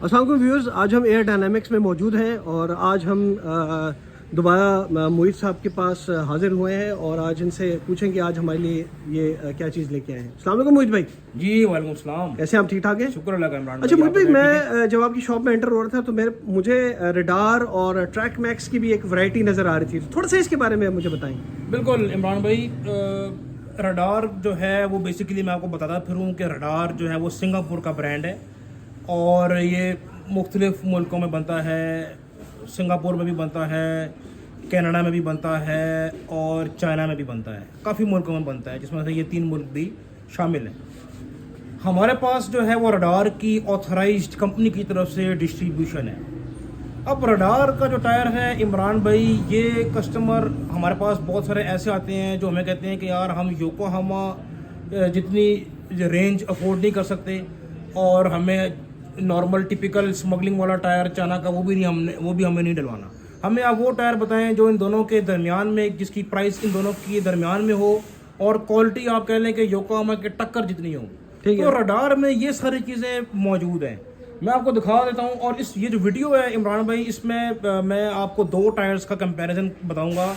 अस्सलाम वालेकुम व्यूअर्स, आज हम एयर डायनामिक्स में मौजूद हैं और आज हम दोबारा मोहित साहब के पास हाजिर हुए हैं और आज इनसे पूछेंगे आज हमारे लिए ये क्या चीज़ लेके आए हैं। अस्सलाम वालेकुम मोहित भाई। जी वालेकुम सलाम। कैसे आप? ठीक ठाक हैं? शुक्र अल्लाह का। इमरान अच्छा मोहित भाई, मैं जब आपकी शॉप में एंटर हो रहा था तो मुझे रडार और ट्रैक मैक्स की भी एक वैरायटी नज़र आ रही थी, थोड़ा सा इसके बारे में मुझे बताएं। बिल्कुल इमरान भाई, रडार जो है वो बेसिकली मैं आपको बताता फिरूँ कि रडार जो है वो सिंगापुर का ब्रांड है और ये मुख्तलिफ मुल्कों में बनता है। सिंगापुर में भी बनता है, कनाडा में भी बनता है और चाइना में भी बनता है। काफ़ी मुल्कों में बनता है जिसमें से ये 3 मुल्क भी शामिल हैं। हमारे पास जो है वो रडार की ऑथराइज्ड कंपनी की तरफ से डिस्ट्रीब्यूशन है। अब रडार का जो टायर है इमरान भाई, ये कस्टमर हमारे पास बहुत सारे ऐसे आते हैं जो हमें कहते हैं कि यार हम योकोहामा जितनी रेंज अफोर्ड नहीं कर सकते और हमें नॉर्मल टिपिकल स्मगलिंग वाला टायर चाइना का वो भी हमें नहीं डलवाना। हमें आप वो टायर बताएं जो इन दोनों के दरमियान में, जिसकी प्राइस इन दोनों की दरमियान में हो और क्वालिटी आप कह लें कि योकोहामा के टक्कर जितनी हो। तो रडार में ये सारी चीज़ें मौजूद हैं। मैं आपको दिखा देता हूँ और ये जो वीडियो है इमरान भाई, इसमें मैं आपको 2 टायर्स का कंपैरिजन बताऊंगा,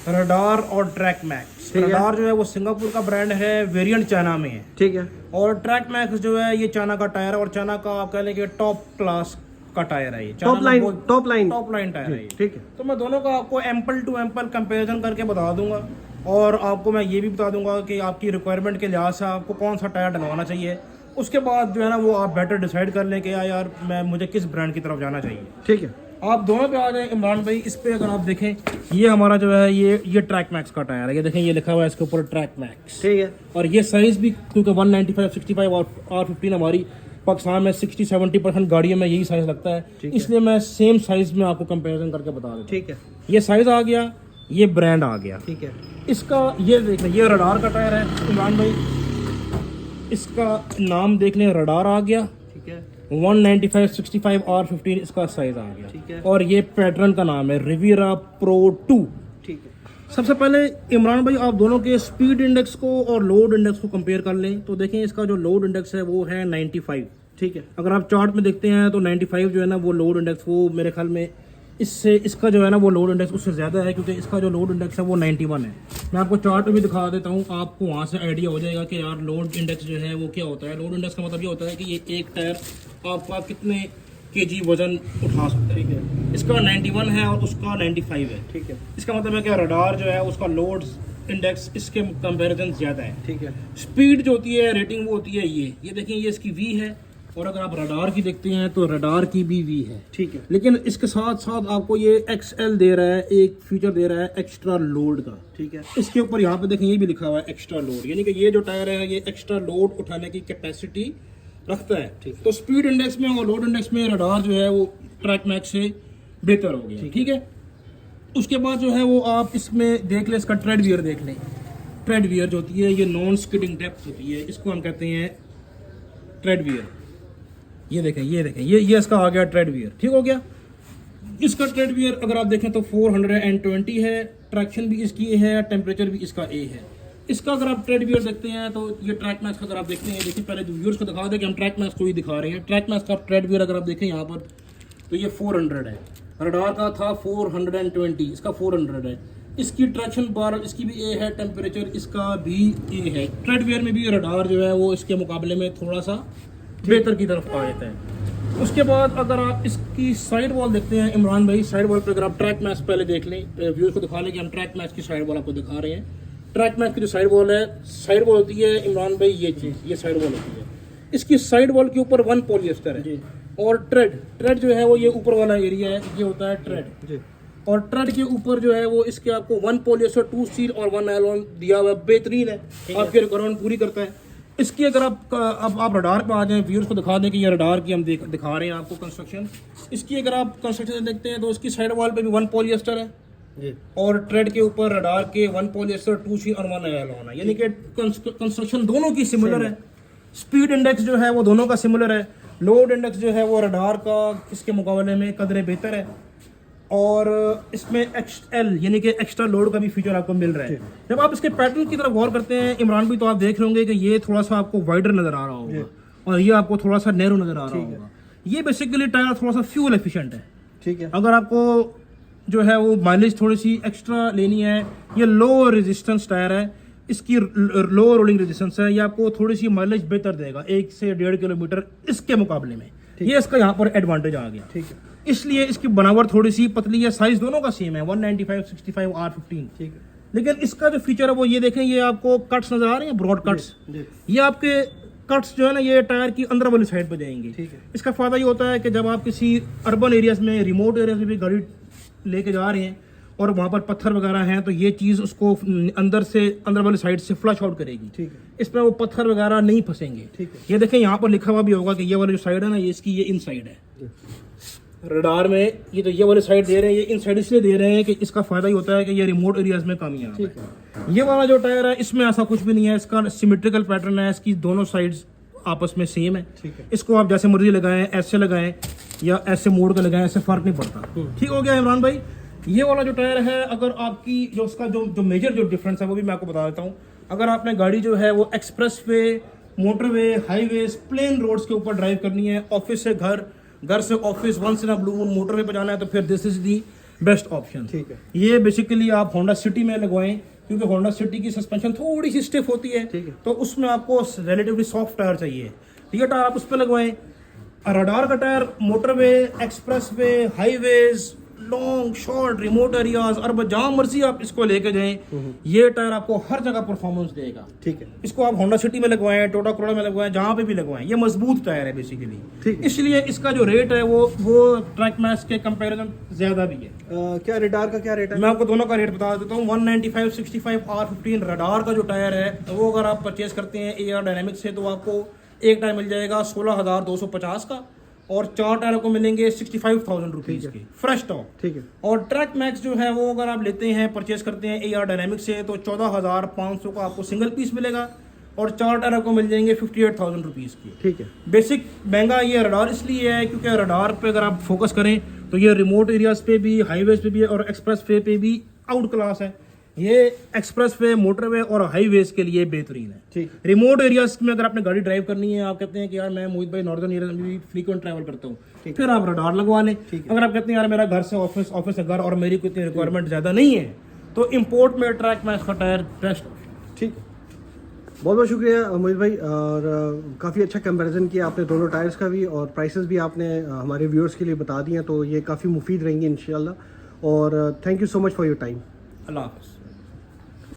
रडार और ट्रैक मैक्स। रडार जो है वो सिंगापुर का ब्रांड है, वेरिएंट चाइना में है, ठीक है। और ट्रैक मैक्स जो है ये चाइना का टायर है और चाइना का आप कह लें कि टॉप क्लास का टायर है। ये टॉप लाइन टायर है, ठीक है। तो मैं दोनों का आपको एम्पल टू एम्पल कंपैरिजन करके बता दूंगा और आपको मैं ये भी बता दूंगा कि आपकी रिक्वायरमेंट के लिहाज से आपको कौन सा टायर डलवाना चाहिए। उसके बाद जो है ना वो आप बेटर डिसाइड कर लें कि यार मुझे किस ब्रांड की तरफ जाना चाहिए, ठीक है। आप दोनों पे आ जाए इमरान भाई। इस पे अगर आप देखें, ये हमारा जो है ये ट्रैक मैक्स का टायर है। ये देखें, ये लिखा हुआ है इसके ऊपर ट्रैक मैक्स, ठीक है। और ये साइज भी क्योंकि 195, 65 और R15 हमारी पाकिस्तान में 60-70% गाड़ियों में यही साइज लगता है, इसलिए मैं सेम साइज में आपको कंपैरिजन करके बता दूं, ठीक है। ये साइज आ गया, ये ब्रांड आ गया, ठीक है। इसका ये देख लें, ये रडार का टायर है इमरान भाई। इसका नाम देख लें, रडार आ गया, ठीक है। 195, 65 R15 इसका साइज आ गया, ठीक है। और ये पैटर्न का नाम है रिविरा प्रो 2, ठीक है। सबसे पहले इमरान भाई आप दोनों के स्पीड इंडेक्स को और लोड इंडेक्स को कंपेयर कर लें तो देखें इसका जो लोड इंडेक्स है वो है 95, ठीक है। अगर आप चार्ट में देखते हैं तो 95 जो है ना वो लोड इंडेक्स, वो मेरे ख्याल में इससे इसका जो है ना वो लोड इंडेक्स उससे ज़्यादा है क्योंकि इसका जो लोड इंडेक्स है वो 91 है। मैं आपको चार्ट में भी दिखा देता हूँ, आपको वहाँ से आइडिया हो जाएगा कि यार लोड इंडेक्स जो है वो क्या होता है। लोड इंडेक्स का मतलब ये होता है कि ये एक टायर आपका कितने केजी वजन उठा सकता है, ठीक है। इसका 91 है और उसका 95 है, ठीक है। इसका मतलब है कि रडार जो है उसका लोड इंडेक्स इसके कंपैरिजन ज़्यादा है, ठीक है। स्पीड जो होती है, रेटिंग वो होती है ये देखें, ये इसकी V है और अगर आप रडार की देखते हैं तो रडार की भी V है, ठीक है। लेकिन इसके साथ साथ आपको ये XL दे रहा है, एक फीचर दे रहा है एक्स्ट्रा लोड का, ठीक है। इसके ऊपर यहाँ पे देखें ये भी लिखा हुआ है एक्स्ट्रा लोड, यानी कि ये जो टायर है ये एक्स्ट्रा लोड उठाने की कैपेसिटी रखता है, ठीक है। तो स्पीड इंडेक्स में और लोड इंडेक्स में रडार जो है वो ट्रैक मैक्स से बेहतर हो गया, ठीक है। उसके बाद जो है वो आप इसमें देख लें, इसका ट्रेड वियर देख लें। ट्रेड वियर जो होती है ये नॉन स्किडिंग डेप्थ होती है, इसको हम कहते हैं ट्रेड वियर। ये देखें ये इसका आ गया ट्रेड वियर, ठीक हो गया। इसका ट्रेड वियर अगर आप देखें तो 420 है, ट्रैक्शन भी इसकी A है, टेम्परेचर भी इसका A है। इसका अगर आप ट्रेड वियर देखते हैं तो ये ट्रैक मैक्स का अगर आप देखते हैं, देखिए पहले व्यूअर्स को दिखा दें कि हम ट्रैक मैक्स को ही दिखा रहे हैं। ट्रैक मैक्स का ट्रेड वियर अगर आप देखें यहाँ पर तो ये 400 है, रडार का था 420, इसका 400 है। इसकी ट्रैक्शन बार इसकी भी A है, टेम्परेचर इसका भी A है। ट्रेड वियर में भी रडार जो है वो इसके मुकाबले में थोड़ा सा बेहतर की तरफ आ जाता है। उसके बाद अगर आप इसकी साइड वॉल देखते हैं इमरान भाई, साइड वॉल पे अगर आप ट्रैक मैक्स पहले देख लें, व्यूअर्स को दिखा लें कि हम ट्रैक मैक्स की साइड वॉल आपको दिखा रहे हैं। ट्रैक मैक्स की जो साइड वॉल है, साइड वॉल होती है इमरान भाई ये चीज़, ये साइड वॉल होती है। इसकी साइड वॉल के ऊपर 1 पॉलिएस्टर है और ट्रेड जो है वो ये ऊपर वाला एरिया है, ये होता है ट्रेड। और ट्रेड के ऊपर जो है वो इसके आपको 1 पॉलिएस्टर, 2 स्टील और 1 नायलॉन दिया हुआ, बेहतरीन है, आपके रिक्वायरमेंट पूरी करता है। इसकी अगर आप रडार पे आ जाएं, व्यूअर्स को दिखा दें कि ये रडार की हम दिखा रहे हैं आपको कंस्ट्रक्शन। इसकी अगर आप कंस्ट्रक्शन देखते हैं तो इसकी साइड वॉल पे भी 1 पॉलिएस्टर है और ट्रेड के ऊपर रडार के 1 पॉलिएस्टर, 2 स्टील और 1 नायलॉन है, यानी कि कंस्ट्रक्शन दोनों की सिमिलर है। स्पीड इंडेक्स जो है वो दोनों का सिमिलर है। लोड इंडेक्स जो है वो रडार का इसके मुकाबले में कदरे बेहतर है और इसमें XL यानी कि एक्स्ट्रा लोड का भी फीचर आपको मिल रहा है। जब आप इसके पैटर्न की तरफ गौर करते हैं इमरान भाई तो आप देख रहे होंगे कि ये थोड़ा सा आपको वाइडर नजर आ रहा होगा और ये आपको थोड़ा सा नैरो नजर आ रहा होगा। ये बेसिकली टायर थोड़ा सा फ्यूल एफिशिएंट है। ठीक है। अगर आपको जो है वो माइलेज थोड़ी सी एक्स्ट्रा लेनी है, ये लो रेजिस्टेंस टायर है, इसकी लो रोलिंग रेजिस्टेंस है, ये आपको थोड़ी सी माइलेज बेहतर देगा 1 से 1.5 किलोमीटर इसके मुकाबले में। ये इसका यहाँ पर एडवांटेज आ गया। ठीक है। इसलिए इसकी बनावट थोड़ी सी पतली है, साइज दोनों का सेम है 195, 65 R15। ठीक है। लेकिन इसका जो फीचर है वो ये देखें, ये आपको कट्स नजर आ रहे हैं, ब्रॉड कट्स। ये आपके कट्स जो है ना ये टायर की अंदर वाली साइड पे जाएंगे। ठीक है। इसका फायदा ये होता है कि जब आप किसी अर्बन एरियाज में, रिमोट एरियाज में भी गाड़ी लेके जा रहे हैं और वहाँ पर पत्थर वगैरह हैं, तो ये चीज़ उसको अंदर वाली साइड से फ्लश आउट करेगी। ठीक है। इसमें वो पत्थर वगैरह नहीं फंसेंगे। ठीक है। ये देखें यहाँ पर लिखा हुआ भी होगा कि ये वाली जो साइड है ना, ये इसकी ये इन साइड है। रडार में ये तो ये वाली साइड दे रहे हैं, ये इन साइड इसलिए दे रहे हैं कि इसका फायदा ही होता है कि ये रिमोट एरियाज में कामयाब है। ठीक है। ये वाला जो टायर है इसमें ऐसा कुछ भी नहीं है, इसका सिमेट्रिकल पैटर्न है, इसकी दोनों साइड्स आपस में सेम है। ठीक है। इसको आप जैसे मर्जी लगाएं, ऐसे लगाएं या ऐसे मोड़ के लगाएं, ऐसे फर्क नहीं पड़ता। ठीक हो गया इमरान भाई। ये वाला जो टायर है, अगर आपकी जो उसका जो मेजर जो डिफरेंस है वो भी मैं आपको बता देता हूँ। अगर आपने गाड़ी जो है वो expressway, motorway, highways, plain roads के ऊपर ड्राइव करनी है, ऑफिस से घर, घर से office, once in a blue moon motorway पे जाना है, तो फिर this is the best option. ठीक है। ये बेसिकली आप होंडा सिटी में लगवाएं, क्योंकि होंडा सिटी की सस्पेंशन थोड़ी सी स्टिफ होती है, ठीक है। तो उसमें आपको रिलेटिवली सॉफ्ट टायर चाहिए। ये टायर आप उस पर लगवाएं। रडार का tyre motorway, express way, highways, long short, remote areas, और जहां मर्जी आप इसको लेके जाएं, ये टायर आपको हर जगह परफॉर्मेंस देगा। ठीक है। इसको आप होंडा सिटी में लगवाएं, टोटा करोड़ा में लगवाएं, जहां पे भी लगवाएं, ये मजबूत टायर है बेसिकली। ठीक है। इसलिए इसका जो रेट है वो ट्रैक मैक्स के कंपैरिजन ज्यादा भी है। क्या रडार का क्या रेट है? मैं आपको दोनों का रेट बता देता हूँ। 195, 65 R15 रडार का जो टायर है वो अगर आप परचेज करते हैं AR डायनेमिक्स से, तो आपको एक टायर मिल जाएगा 16,250 का, और 4 टायरों को मिलेंगे 65,000 रुपीज के फ्रेश टॉप। ठीक है। और ट्रैक मैक्स जो है वो अगर आप लेते हैं, परचेज करते हैं AR डायनेमिक्स से, तो 14,500 का आपको सिंगल पीस मिलेगा, और 4 टायरों को मिल जाएंगे 58,000 रुपीज की। ठीक है। बेसिक महंगा ये रडार इसलिए है क्योंकि रडार पे अगर आप फोकस करें तो ये रिमोट एरियाज पे भी, हाईवेज पे भी और एक्सप्रेस वे पे भी आउट क्लास है। ये एक्सप्रेस वे, मोटरवे और हाईवेज के लिए बेहतरीन है। ठीक। रिमोट एरियाज में अगर आपने गाड़ी ड्राइव करनी है, आप कहते हैं कि यार मैं मोहित भाई नॉर्दर्न एरिया में भी फ्रीक्वेंट ट्रैवल करता हूँ, फिर आप रडार लगवा लें। अगर आप कहते हैं यार मेरा घर से ऑफिस, ऑफिस से घर और मेरी कोई रिक्वायरमेंट ज़्यादा नहीं है, तो इम्पोर्ट में ट्रैक मैक्स का टायर बेस्ट ऑप्शन। ठीक। बहुत बहुत शुक्रिया मोहित भाई, और काफ़ी अच्छा कंपैरिजन किया आपने दोनों टायर्स का भी, और प्राइसेस भी आपने हमारे व्यूअर्स के लिए बता दिए हैं, तो ये काफ़ी मुफीद रहेंगी इंशाल्लाह। और thank you so much for your time. अल्लाह हाफ़िज़।